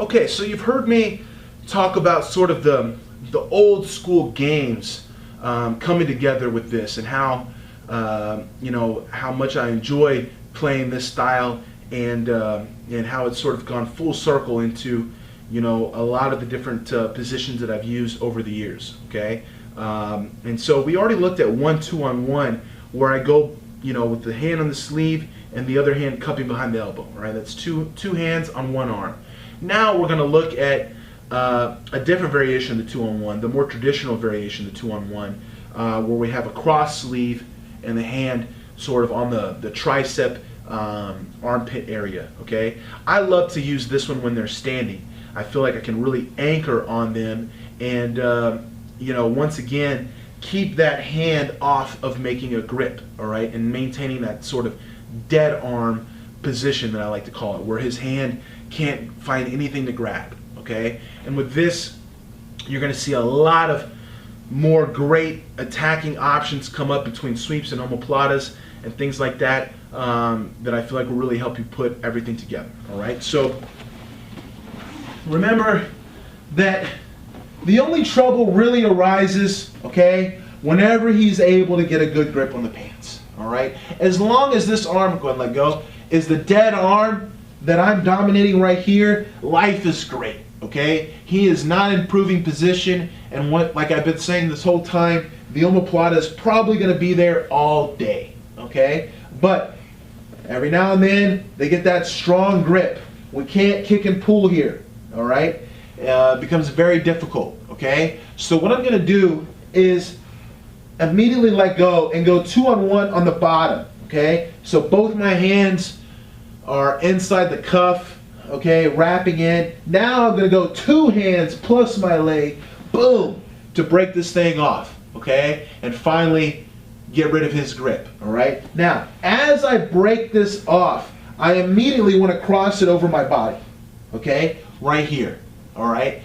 Okay, so you've heard me talk about sort of the old school games coming together with this, and how you know, how much I enjoy playing this style, and how it's sort of gone full circle into, you know, a lot of the different positions that I've used over the years. Okay, and so we already looked at 1-2-on-1, where I go, you know, with the hand on the sleeve and the other hand cupping behind the elbow. Right, that's two hands on one arm. Now we're going to look at a different variation of the 2-on-1, the more traditional variation of the 2-on-1, where we have a cross sleeve and the hand sort of on the tricep armpit area. Okay, I love to use this one when they're standing. I feel like I can really anchor on them, and you know, once again, keep that hand off of making a grip. All right, and maintaining that sort of dead arm position that I like to call it, where his hand can't find anything to grab. Okay, and with this, you're going to see a lot of more great attacking options come up between sweeps and omoplatas and things like that, that I feel like will really help you put everything together. All right, so remember that the only trouble really arises, okay, whenever he's able to get a good grip on the pants. All right, as long as this arm, go ahead and let go, is the dead arm that I'm dominating right here, life is great. Okay, he is not improving position, and what, like I've been saying this whole time, the omoplata is probably going to be there all day. Okay, but every now and then they get that strong grip. We can't kick and pull here. All right, it becomes very difficult. Okay, so what I'm going to do is immediately let go and go 2-on-1 on the bottom. Okay, so both my hands are inside the cuff. Okay, wrapping in. Now I'm going to go 2 hands plus my leg, boom, to break this thing off. Okay, and finally get rid of his grip. All right, now as I break this off, I immediately want to cross it over my body. Okay, right here. All right,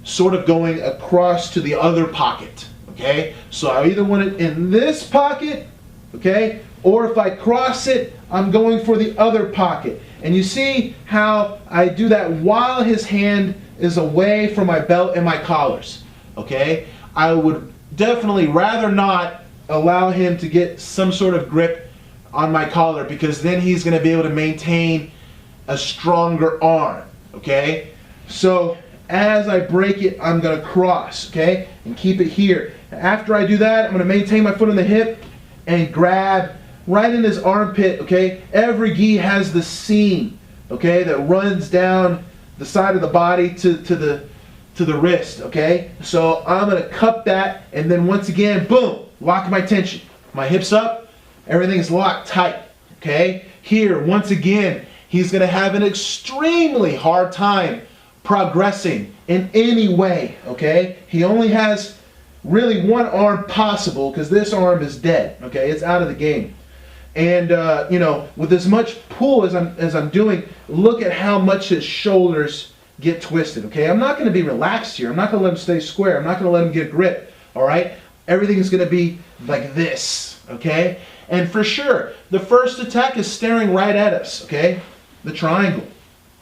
sort of going across to the other pocket. Okay, so I either want it in this pocket, okay, or if I cross it, I'm going for the other pocket. And you see how I do that while his hand is away from my belt and my collars. Okay, I would definitely rather not allow him to get some sort of grip on my collar, because then he's going to be able to maintain a stronger arm. Okay, so as I break it, I'm going to cross, okay, and keep it here. After I do that, I'm going to maintain my foot on the hip and grab right in his armpit. Okay, every gi has the seam, okay, that runs down the side of the body to the wrist. Okay, so I'm going to cup that, and then once again, boom, lock my tension. My hips up, everything's locked tight. Okay, here once again, he's going to have an extremely hard time progressing in any way. Okay, he only has really one arm possible, because this arm is dead. Okay, it's out of the game. And you know, with as much pull as I'm doing, look at how much his shoulders get twisted. Okay, I'm not going to be relaxed here. I'm not going to let him stay square. I'm not going to let him get grip. All right, everything is going to be like this. Okay, and for sure, the first attack is staring right at us. Okay, the triangle.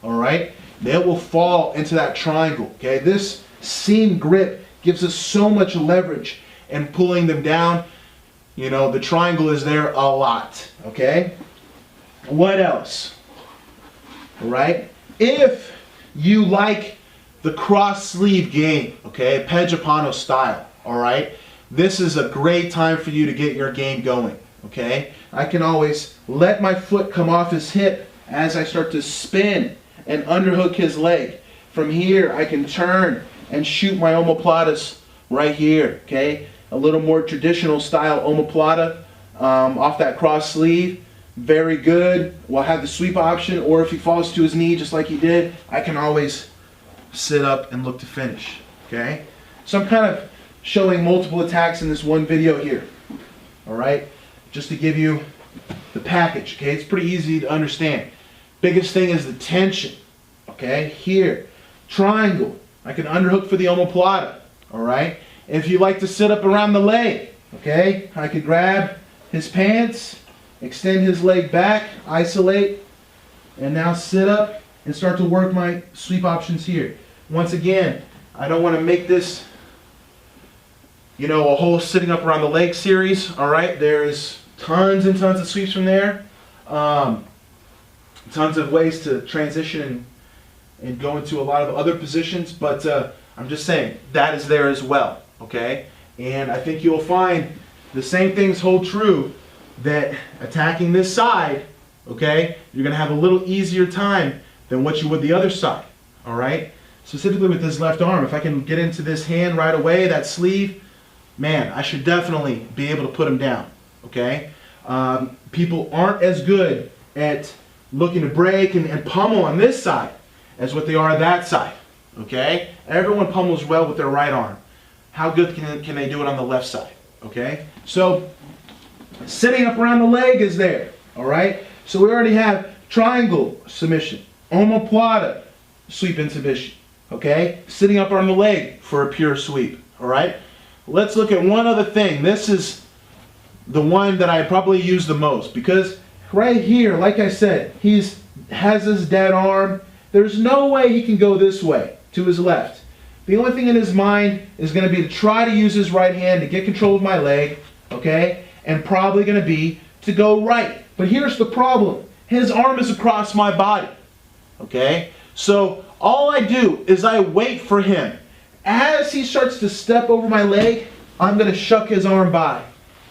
All right, they will fall into that triangle. Okay, this seam grip gives us so much leverage in pulling them down. You know, the triangle is there a lot. Okay, what else? All right, if you like the cross sleeve game, okay, Pejapano style, all right, this is a great time for you to get your game going. Okay, I can always let my foot come off his hip as I start to spin and underhook his leg. From here, I can turn and shoot my omoplatas right here. Okay, a little more traditional style omoplata off that cross sleeve. Very good. We'll have the sweep option, or if he falls to his knee just like he did, I can always sit up and look to finish. Okay, so I'm kind of showing multiple attacks in this one video here. All right, just to give you the package. Okay, it's pretty easy to understand. Biggest thing is the tension. Okay, here, triangle. I can underhook for the omoplata. All right, if you like to sit up around the leg, okay, I could grab his pants, extend his leg back, isolate, and now sit up and start to work my sweep options here. Once again, I don't want to make this, you know, a whole sitting up around the leg series. All right, there's tons and tons of sweeps from there. Tons of ways to transition and go into a lot of other positions, but I'm just saying that is there as well, okay? And I think you'll find the same things hold true, that attacking this side, okay, you're gonna have a little easier time than what you would the other side, all right? Specifically with this left arm, if I can get into this hand right away, that sleeve, man, I should definitely be able to put him down, okay? People aren't as good at looking to break and pummel on this side as what they are that side, okay? Everyone pummels well with their right arm. How good can they do it on the left side, okay? So, sitting up around the leg is there, all right? So we already have triangle submission, omoplata, sweep and submission, okay? Sitting up on the leg for a pure sweep, all right? Let's look at one other thing. This is the one that I probably use the most, because right here, like I said, has his dead arm. There's no way he can go this way to his left. The only thing in his mind is going to be to try to use his right hand to get control of my leg, okay? And probably going to be to go right. But here's the problem. His arm is across my body, okay? So all I do is I wait for him. As he starts to step over my leg, I'm going to shuck his arm by.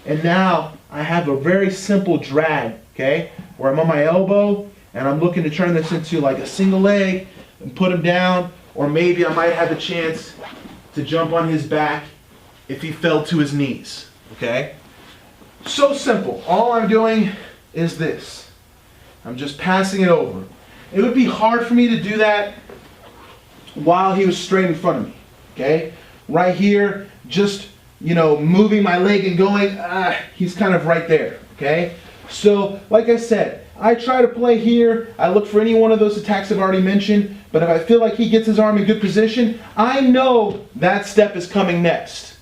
And now I have a very simple drag, okay? Where I'm on my elbow and I'm looking to turn this into like a single leg and put him down. Or maybe I might have a chance to jump on his back if he fell to his knees, okay? So simple. All I'm doing is this. I'm just passing it over. It would be hard for me to do that while he was straight in front of me, okay? Right here, just, you know, moving my leg and going, he's kind of right there, okay? So, like I said, I try to play here. I look for any one of those attacks I've already mentioned, but if I feel like he gets his arm in good position, I know that step is coming next,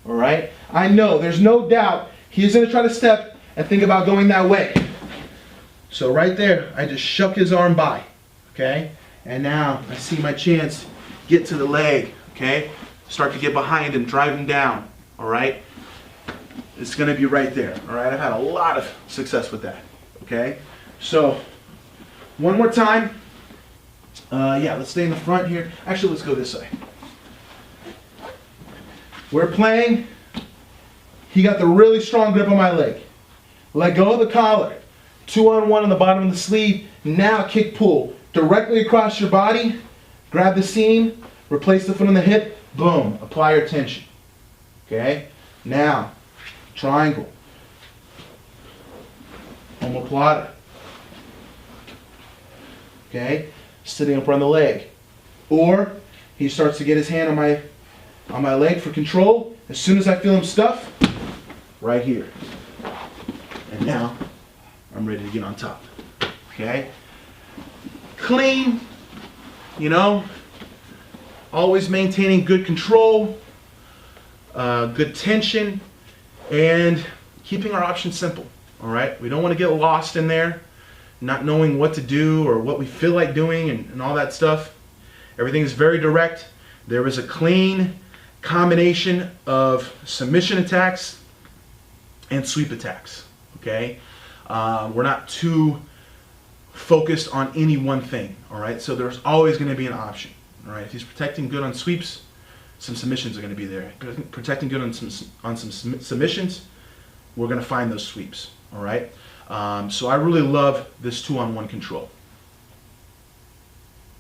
all right? I know, there's no doubt he's going to try to step and think about going that way. So right there, I just shuck his arm by, okay? And now I see my chance, get to the leg, okay? Start to get behind him, drive him down, all right? It's going to be right there, all right? I've had a lot of success with that, okay? So, one more time. Yeah, let's stay in the front here. Actually, let's go this way. We're playing. He got the really strong grip on my leg. Let go of the collar. 2-on-1 on the bottom of the sleeve. Now kick pull. Directly across your body. Grab the seam. Replace the foot on the hip. Boom. Apply your tension. Okay? Now, triangle. Omoplata. Okay? Sitting up on the leg. Or he starts to get his hand on my leg for control. As soon as I feel him stuff, right here. And now I'm ready to get on top. Okay? Clean, you know, always maintaining good control, good tension, and keeping our options simple. All right? We don't want to get lost in there, not knowing what to do or what we feel like doing and all that stuff. Everything is very direct. There is a clean combination of submission attacks and sweep attacks, okay? We're not too focused on any one thing, all right? So there's always going to be an option, all right? If he's protecting good on sweeps, some submissions are going to be there. Protecting good on some submissions, we're going to find those sweeps, all right? So I really love this 2-on-1 control.